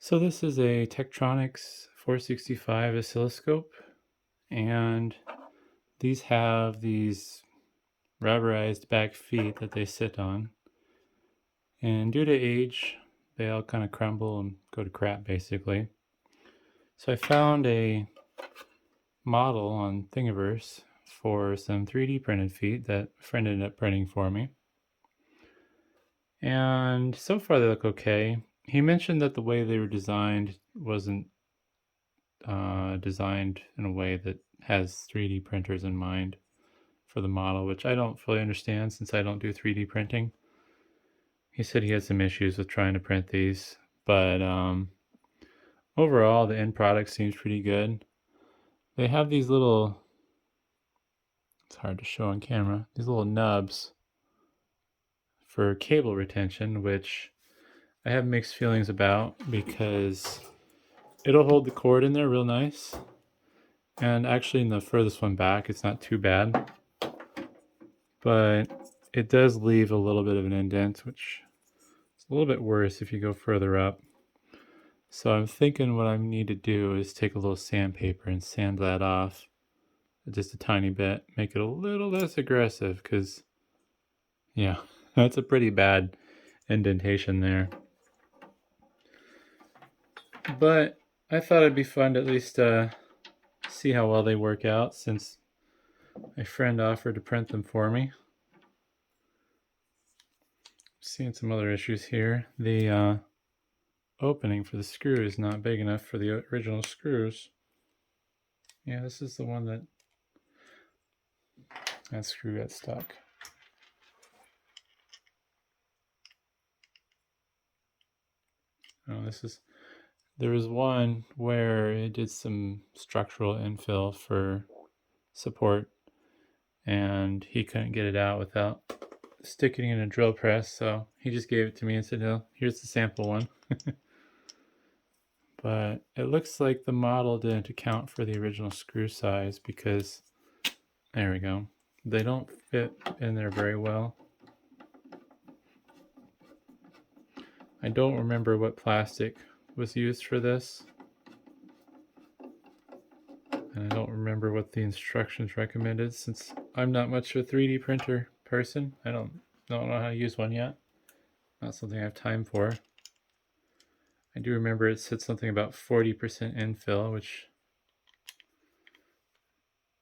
So this is a Tektronix 465 oscilloscope, and these have these rubberized back feet that they sit on. And due to age, they all kind of crumble and go to crap, basically. So I found a model on Thingiverse for some 3D printed feet that a friend ended up printing for me. And so far they look okay. He mentioned that the way they were designed wasn't designed in a way that has 3D printers in mind for the model, which I don't fully understand since I don't do 3D printing. He said he had some issues with trying to print these, but overall the end product seems pretty good. They have these little, it's hard to show on camera, these little nubs for cable retention, which I have mixed feelings about because it'll hold the cord in there real nice. And actually in the furthest one back, it's not too bad. But it does leave a little bit of an indent, which is a little bit worse if you go further up. So I'm thinking what I need to do is take a little sandpaper and sand that off just a tiny bit, make it a little less aggressive, because yeah, that's a pretty bad indentation there. But I thought it'd be fun to at least see how well they work out, since my friend offered to print them for me. Seeing some other issues here. The opening for the screw is not big enough for the original screws. Yeah, this is the one that screw got stuck. Oh, there was one where it did some structural infill for support, and he couldn't get it out without sticking it in a drill press, so he just gave it to me and said, "Oh, here's the sample one." But it looks like the model didn't account for the original screw size, because there we go, they don't fit in there very well. I don't remember what plastic was used for this, and I don't remember what the instructions recommended, since I'm not much of a 3D printer person. I don't know how to use one yet. Not something I have time for. I do remember it said something about 40% infill, which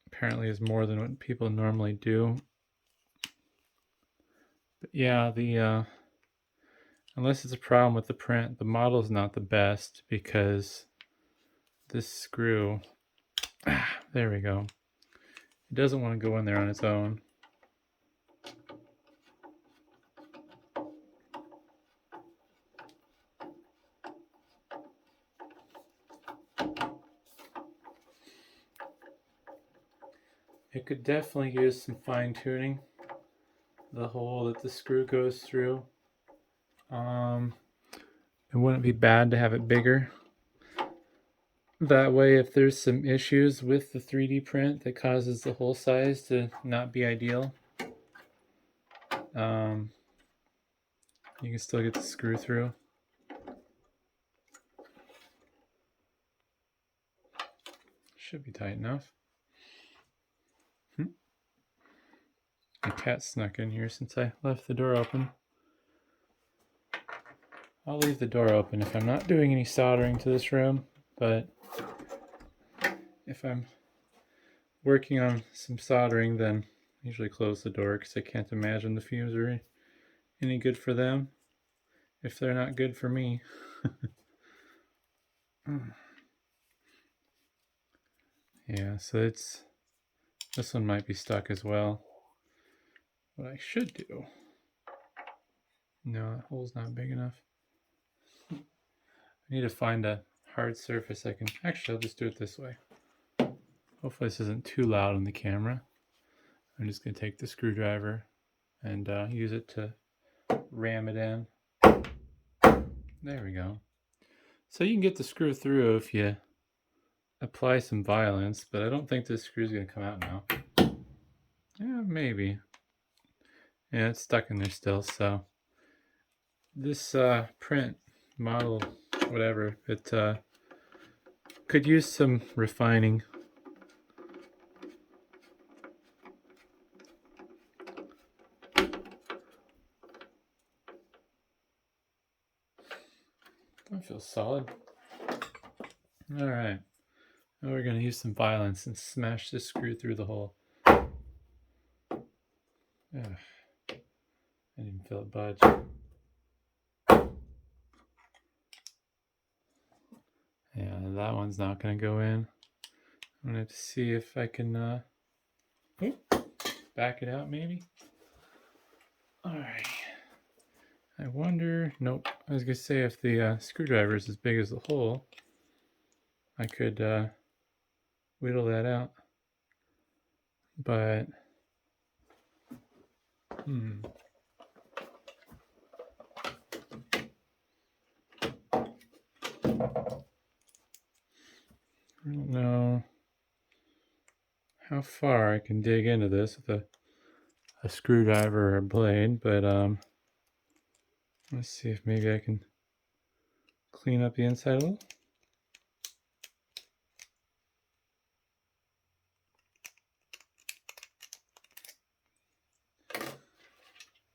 apparently is more than what people normally do. But yeah, unless it's a problem with the print, the model's not the best, because this screw, there we go, it doesn't want to go in there on its own. It could definitely use some fine tuning, the hole that the screw goes through. It wouldn't be bad to have it bigger. That way, if there's some issues with the 3D print that causes the hole size to not be ideal, you can still get the screw through. Should be tight enough. The cat snuck in here since I left the door open. I'll leave the door open if I'm not doing any soldering to this room, but if I'm working on some soldering, then I usually close the door, because I can't imagine the fumes are any good for them if they're not good for me. Yeah, so this one might be stuck as well. What I should do, no, that hole's not big enough. I need to find a hard surface I can, actually I'll just do it this way. Hopefully this isn't too loud on the camera. I'm just going to take the screwdriver and use it to ram it in. There we go. So you can get the screw through if you apply some violence, but I don't think this screw is going to come out now. Yeah, maybe. Yeah, it's stuck in there still. So this print model whatever. It could use some refining. That feels solid. All right. Now we're going to use some violence and smash this screw through the hole. Ugh. I didn't feel it budge. Yeah, that one's not going to go in. I'm going to have to see if I can back it out maybe. All right. I wonder, nope. I was going to say if the screwdriver is as big as the hole, I could whittle that out. But, I don't know how far I can dig into this with a screwdriver or a blade, but let's see if maybe I can clean up the inside a little.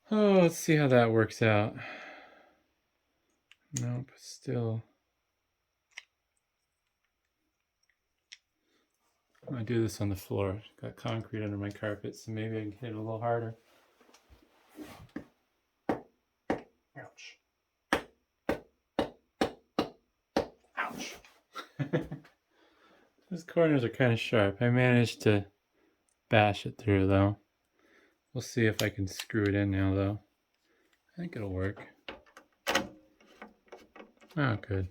Oh, let's see how that works out. Nope, still. I'm gonna do this on the floor. Got concrete under my carpet, so maybe I can hit it a little harder. Ouch. Ouch. Those corners are kind of sharp. I managed to bash it through though. We'll see if I can screw it in now though. I think it'll work. Oh, good.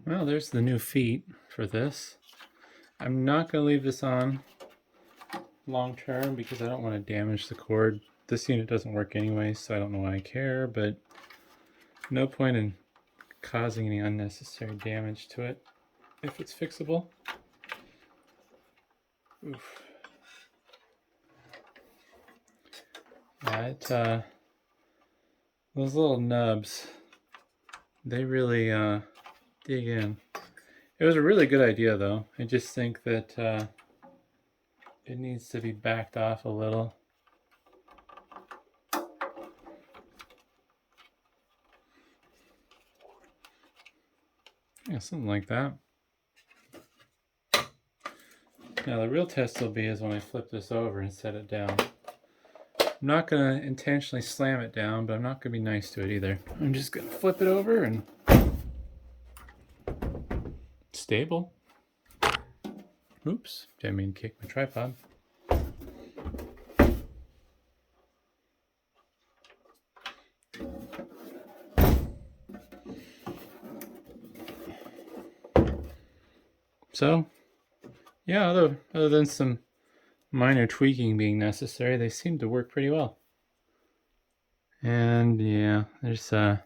Well, there's the new feet for this. I'm not going to leave this on long term because I don't want to damage the cord. This unit doesn't work anyway, so I don't know why I care, but no point in causing any unnecessary damage to it if it's fixable. Oof. Yeah, those little nubs, they really dig in. It was a really good idea though. I just think that it needs to be backed off a little. Yeah, something like that. Now the real test will be is when I flip this over and set it down. I'm not going to intentionally slam it down, but I'm not going to be nice to it either. I'm just going to flip it over and stable. Oops, didn't mean to kick my tripod. So, yeah, other than some minor tweaking being necessary, they seem to work pretty well. And yeah, there's some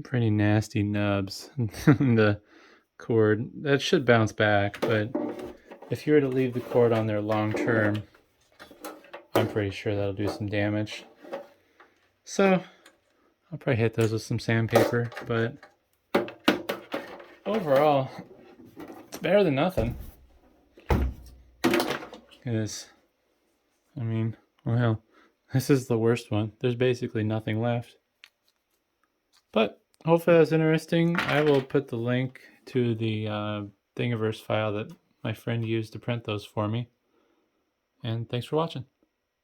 pretty nasty nubs in the cord. That should bounce back, but if you were to leave the cord on there long term, I'm pretty sure that'll do some damage. So I'll probably hit those with some sandpaper, but overall, it's better than nothing. Because, I mean, well, this is the worst one. There's basically nothing left. But hopefully that was interesting. I will put the link to the Thingiverse file that my friend used to print those for me. And thanks for watching.